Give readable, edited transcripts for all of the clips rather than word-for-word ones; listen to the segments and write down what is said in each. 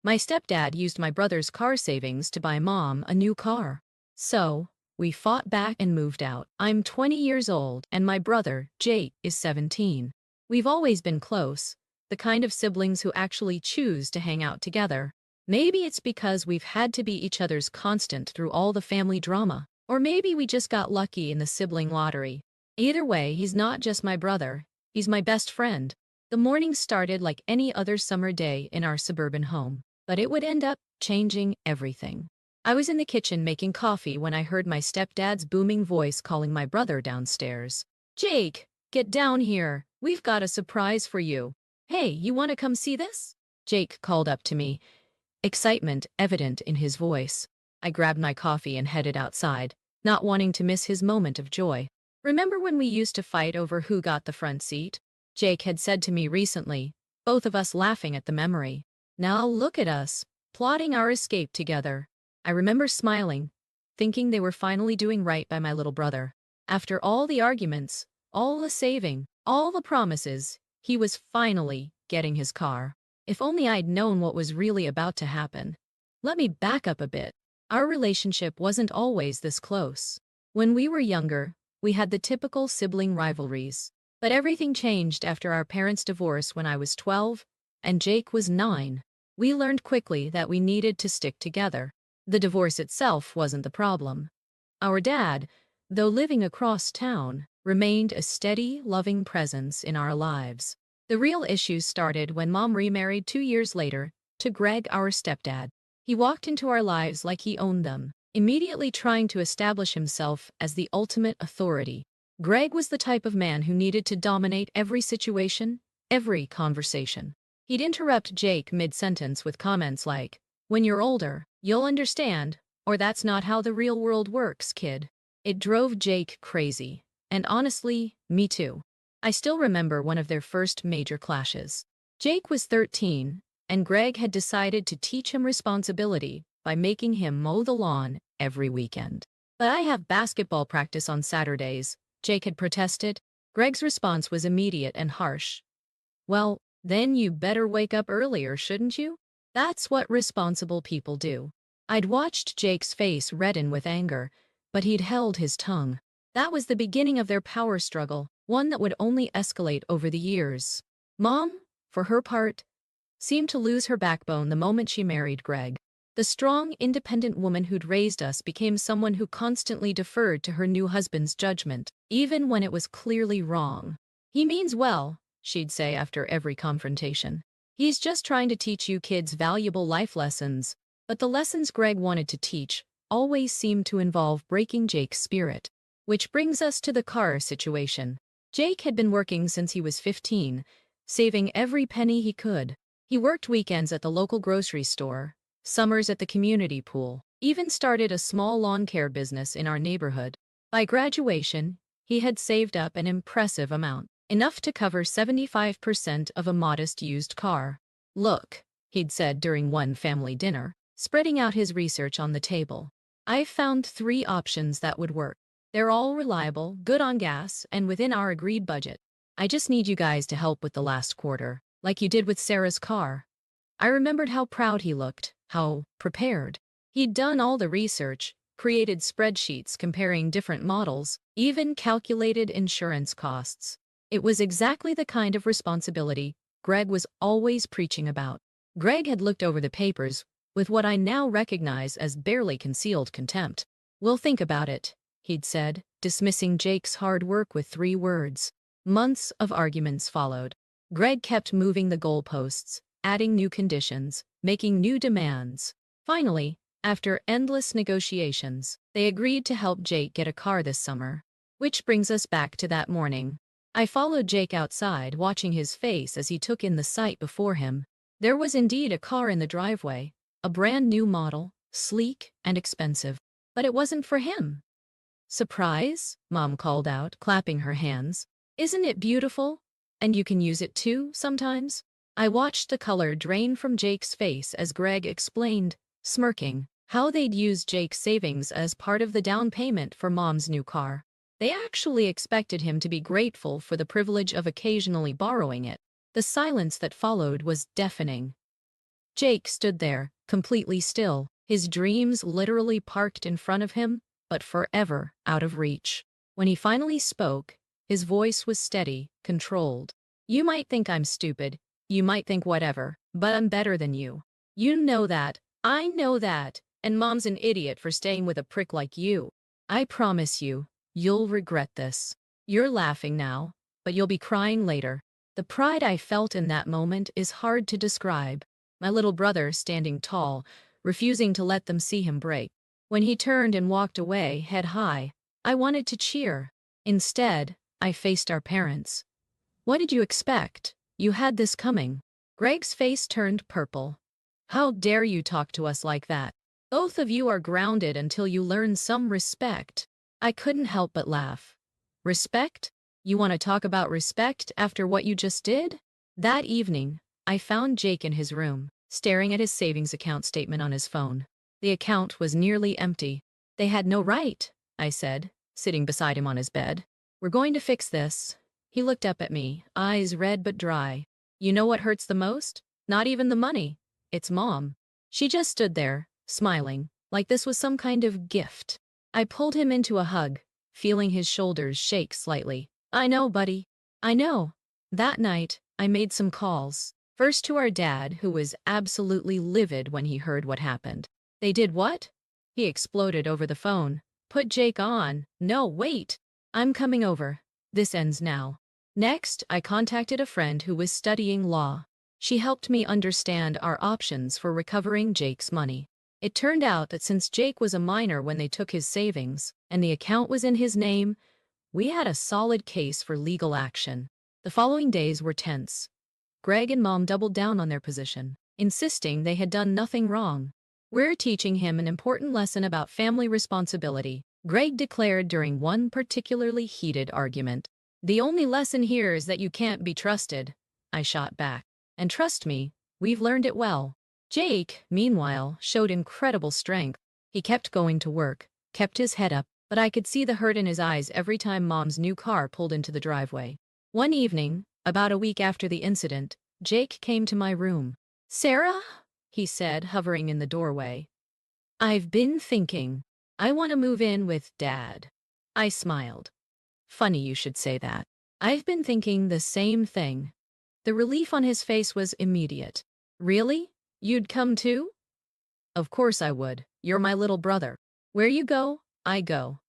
My stepdad used my brother's car savings to buy Mom a new car. So, we fought back and moved out. I'm 20 years old, and my brother, Jake, is 17. We've always been close, the kind of siblings who actually choose to hang out together. Maybe it's because we've had to be each other's constant through all the family drama. Or maybe we just got lucky in the sibling lottery. Either way, he's not just my brother, he's my best friend. The morning started like any other summer day in our suburban home, but it would end up changing everything. I was in the kitchen making coffee when I heard my stepdad's booming voice calling my brother downstairs. "Jake, get down here. We've got a surprise for you." "Hey, you want to come see this?" Jake called up to me, excitement evident in his voice. I grabbed my coffee and headed outside, not wanting to miss his moment of joy. "Remember when we used to fight over who got the front seat?" Jake had said to me recently, both of us laughing at the memory. Now look at us, plotting our escape together. I remember smiling, thinking they were finally doing right by my little brother. After all the arguments, all the saving, all the promises, he was finally getting his car. If only I'd known what was really about to happen. Let me back up a bit. Our relationship wasn't always this close. When we were younger, we had the typical sibling rivalries. But everything changed after our parents' divorce when I was 12 and Jake was 9. We learned quickly that we needed to stick together. The divorce itself wasn't the problem. Our dad, though living across town, remained a steady, loving presence in our lives. The real issues started when Mom remarried 2 years later to Greg, our stepdad. He walked into our lives like he owned them, immediately trying to establish himself as the ultimate authority. Greg was the type of man who needed to dominate every situation, every conversation. He'd interrupt Jake mid-sentence with comments like, "When you're older, you'll understand," or "That's not how the real world works, kid." It drove Jake crazy. And honestly, me too. I still remember one of their first major clashes. Jake was 13, and Greg had decided to teach him responsibility by making him mow the lawn every weekend. "But I have basketball practice on Saturdays," Jake had protested. Greg's response was immediate and harsh. "Well, then you better wake up earlier, shouldn't you? That's what responsible people do." I'd watched Jake's face redden with anger, but he'd held his tongue. That was the beginning of their power struggle, one that would only escalate over the years. Mom, for her part, seemed to lose her backbone the moment she married Greg. The strong, independent woman who'd raised us became someone who constantly deferred to her new husband's judgment, even when it was clearly wrong. "He means well," she'd say after every confrontation. "He's just trying to teach you kids valuable life lessons." But the lessons Greg wanted to teach always seemed to involve breaking Jake's spirit. Which brings us to the car situation. Jake had been working since he was 15, saving every penny he could. He worked weekends at the local grocery store, summers at the community pool, even started a small lawn care business in our neighborhood. By graduation, he had saved up an impressive amount, enough to cover 75% of a modest used car. "Look," he'd said during one family dinner, spreading out his research on the table. "I've found 3 options that would work. They're all reliable, good on gas, and within our agreed budget. I just need you guys to help with the last quarter, like you did with Sarah's car." I remembered how proud he looked, how prepared. He'd done all the research, created spreadsheets comparing different models, even calculated insurance costs. It was exactly the kind of responsibility Greg was always preaching about. Greg had looked over the papers with what I now recognize as barely concealed contempt. "We'll think about it," he'd said, dismissing Jake's hard work with 3 words. Months of arguments followed. Greg kept moving the goalposts, adding new conditions, making new demands. Finally, after endless negotiations, they agreed to help Jake get a car this summer. Which brings us back to that morning. I followed Jake outside, watching his face as he took in the sight before him. There was indeed a car in the driveway, a brand new model, sleek and expensive. But it wasn't for him. "Surprise?" Mom called out, clapping her hands. "Isn't it beautiful? And you can use it too, sometimes?" I watched the color drain from Jake's face as Greg explained, smirking, how they'd used Jake's savings as part of the down payment for Mom's new car. They actually expected him to be grateful for the privilege of occasionally borrowing it. The silence that followed was deafening. Jake stood there, completely still, his dreams literally parked in front of him, but forever out of reach. When he finally spoke, his voice was steady, controlled. You might think I'm stupid, you might think whatever, but I'm better than you. You know that, I know that, and Mom's an idiot for staying with a prick like you. I promise you, you'll regret this. You're laughing now, but you'll be crying later. The pride I felt in that moment is hard to describe. My little brother standing tall, refusing to let them see him break. When he turned and walked away, head high, I wanted to cheer. Instead, I faced our parents. What did you expect? You had this coming. Greg's face turned purple. How dare you talk to us like that? Both of you are grounded until you learn some respect. I couldn't help but laugh. Respect? You want to talk about respect after what you just did? That evening, I found Jake in his room, staring at his savings account statement on his phone. The account was nearly empty. They had no right, I said, sitting beside him on his bed. We're going to fix this. He looked up at me, eyes red but dry. You know what hurts the most? Not even the money. It's Mom. She just stood there, smiling, like this was some kind of gift. I pulled him into a hug, feeling his shoulders shake slightly. I know, buddy. I know. That night, I made some calls. First to our dad, who was absolutely livid when he heard what happened. They did what? He exploded over the phone. Put Jake on. No, wait. I'm coming over. This ends now. Next, I contacted a friend who was studying law. She helped me understand our options for recovering Jake's money. It turned out that since Jake was a minor when they took his savings, and the account was in his name, we had a solid case for legal action. The following days were tense. Greg and Mom doubled down on their position, insisting they had done nothing wrong. We're teaching him an important lesson about family responsibility, Greg declared during one particularly heated argument. The only lesson here is that you can't be trusted, I shot back. And trust me, we've learned it well. Jake, meanwhile, showed incredible strength. He kept going to work, kept his head up, but I could see the hurt in his eyes every time Mom's new car pulled into the driveway. One evening, about a week after the incident, Jake came to my room. Sarah? He said, hovering in the doorway. I've been thinking. I want to move in with Dad. I smiled. Funny you should say that. I've been thinking the same thing. The relief on his face was immediate. Really? You'd come too? Of course I would. You're my little brother. Where you go, I go.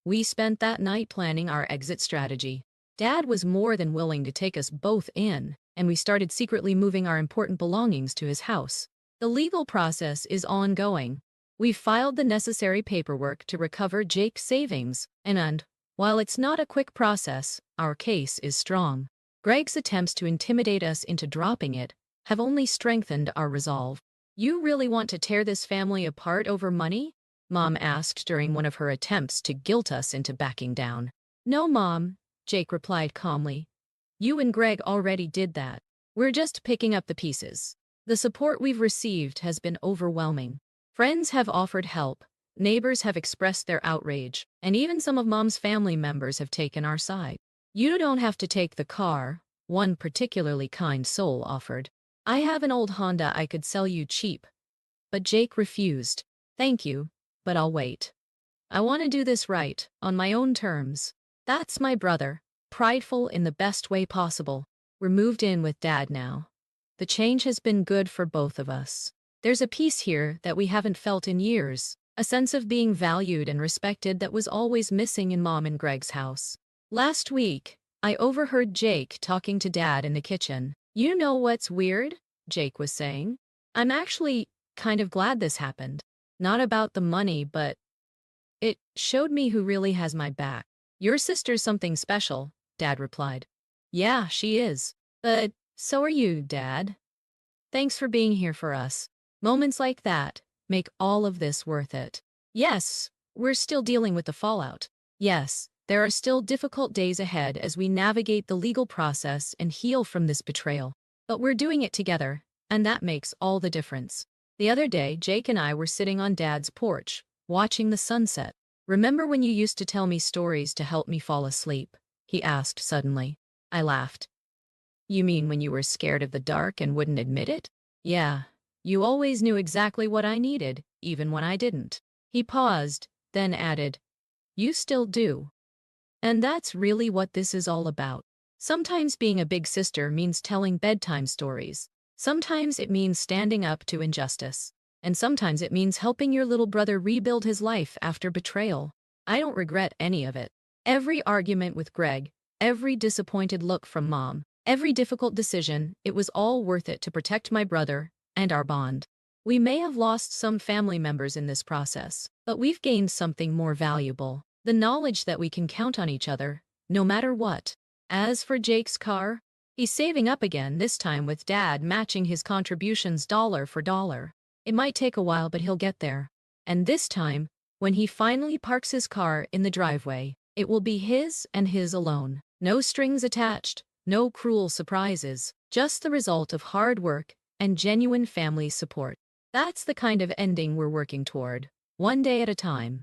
We spent that night planning our exit strategy. Dad was more than willing to take us both in, and we started secretly moving our important belongings to his house. The legal process is ongoing. We've filed the necessary paperwork to recover Jake's savings, and while it's not a quick process, our case is strong. Greg's attempts to intimidate us into dropping it have only strengthened our resolve. You really want to tear this family apart over money? Mom asked during one of her attempts to guilt us into backing down. No, Mom, Jake replied calmly. You and Greg already did that. We're just picking up the pieces. The support we've received has been overwhelming. Friends have offered help, neighbors have expressed their outrage, and even some of Mom's family members have taken our side. You don't have to take the car, one particularly kind soul offered. I have an old Honda I could sell you cheap. But Jake refused. Thank you, but I'll wait. I want to do this right, on my own terms. That's my brother, prideful in the best way possible. We're moved in with Dad now. The change has been good for both of us. There's a peace here that we haven't felt in years, a sense of being valued and respected that was always missing in Mom and Greg's house. Last week, I overheard Jake talking to Dad in the kitchen. You know what's weird? Jake was saying. I'm actually kind of glad this happened. Not about the money, but it showed me who really has my back. Your sister's something special, Dad replied. Yeah, she is. But so are you, Dad. Thanks for being here for us. Moments like that make all of this worth it. Yes, we're still dealing with the fallout. Yes, there are still difficult days ahead as we navigate the legal process and heal from this betrayal. But we're doing it together, and that makes all the difference. The other day, Jake and I were sitting on Dad's porch, watching the sunset. Remember when you used to tell me stories to help me fall asleep? He asked suddenly. I laughed. You mean when you were scared of the dark and wouldn't admit it? Yeah, You always knew exactly what I needed, even when I didn't. He paused, then added, You still do. And that's really what this is all about. Sometimes being a big sister means telling bedtime stories. Sometimes it means standing up to injustice. And sometimes it means helping your little brother rebuild his life after betrayal. I don't regret any of it. Every argument with Greg, every disappointed look from Mom, every difficult decision, it was all worth it to protect my brother and our bond. We may have lost some family members in this process, but we've gained something more valuable. The knowledge that we can count on each other, no matter what. As for Jake's car, he's saving up again, this time with Dad matching his contributions dollar for dollar. It might take a while, but he'll get there. And this time, when he finally parks his car in the driveway, it will be his and his alone. No strings attached, no cruel surprises, just the result of hard work and genuine family support. That's the kind of ending we're working toward, one day at a time.